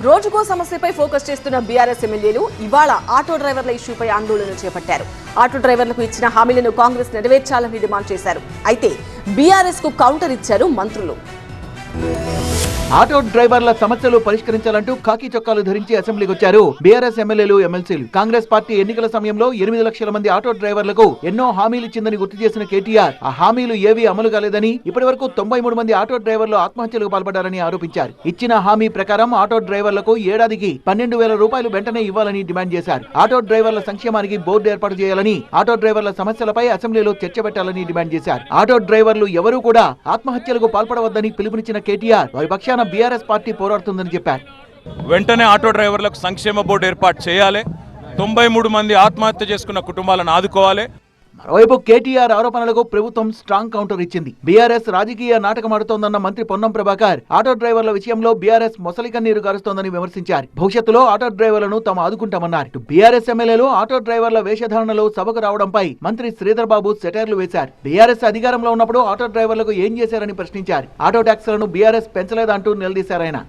రోజుకో సమస్యపై ఫోకస్ చేస్తున్న బీఆర్ఎస్ ఎమ్మెల్యేలు ఇవాళ ఆటో డ్రైవర్ల ఇష్యూపై ఆందోళన చేపట్టారు. ఆటో డ్రైవర్లకు ఇచ్చిన హామీలను కాంగ్రెస్ నెరవేర్చాలని డిమాండ్ చేశారు. అయితే బీఆర్ఎస్ కు కౌంటర్ ఇచ్చారు మంత్రులు. ఆటో డ్రైవర్ల సమస్యలు పరిష్కరించాలంటూ ఖాకీ చొక్కాలు ధరించి అసెంబ్లీకి వచ్చారు బీఆర్ఎస్ ఎమ్మెల్యేలు, ఎమ్మెల్సీలు. కాంగ్రెస్ పార్టీ ఎన్నికల సమయంలో 8 లక్షల మంది ఆటో డ్రైవర్లకు ఎన్నో హామీలు ఇచ్చిందని గుర్తు చేసిన కేటీఆర్ ఆ హామీలు ఏవీ అమలు కాలేదని, ఇప్పటి వరకు 93 మంది ఆటో డ్రైవర్లు ఆత్మహత్యలకు పాల్పడ్డారని ఆరోపించారు. ఇచ్చిన హామీ ప్రకారం ఆటో డ్రైవర్లకు ఏడాదికి 12,000 రూపాయలు వెంటనే ఇవ్వాలని డిమాండ్ చేశారు. ఆటో డ్రైవర్ల సంక్షేమానికి బోర్డు ఏర్పాటు చేయాలని, ఆటో డ్రైవర్ల సమస్యలపై అసెంబ్లీలో చర్చ పెట్టాలని డిమాండ్ చేశారు. ఆటో డ్రైవర్లు ఎవరూ కూడా ఆత్మహత్యలకు పాల్పడవద్దని పిలుపునిచ్చిన కేటీఆర్ వారి పక్షాన బీఆర్ఎస్ పార్టీ పోరాడుతుందని చెప్పారు. వెంటనే ఆటో డ్రైవర్లకు సంక్షేమ బోర్డు ఏర్పాటు చేయాలి. 93 మంది ఆత్మహత్య చేసుకున్న కుటుంబాలను ఆదుకోవాలి. మరోవైపు కేటీఆర్ ఆరోపణలకు ప్రభుత్వం స్ట్రాంగ్ కౌంటర్ ఇచ్చింది. బీఆర్ఎస్ రాజకీయ నాటకమాడుతోందన్న మంత్రి పొన్నం ప్రభాకర్ ఆటో డ్రైవర్ల విషయంలో బీఆర్ఎస్ మొసలి కన్నీరు గారుస్తోందని విమర్శించారు. భవిష్యత్తులో ఆటో డ్రైవర్లను తాము ఆదుకుంటామన్నారు. బీఆర్ఎస్ ఎమ్మెల్యేలు ఆటో డ్రైవర్ల వేషధారణలో సభకు రావడంపై మంత్రి శ్రీధర్ బాబు సెటైర్లు వేశారు. బీఆర్ఎస్ అధికారంలో ఉన్నప్పుడు ఆటో డ్రైవర్లకు ఏం చేశారని ప్రశ్నించారు. ఆటో ట్యాక్సులను బీఆర్ఎస్ పెంచలేదంటూ నిలదీశారాయన.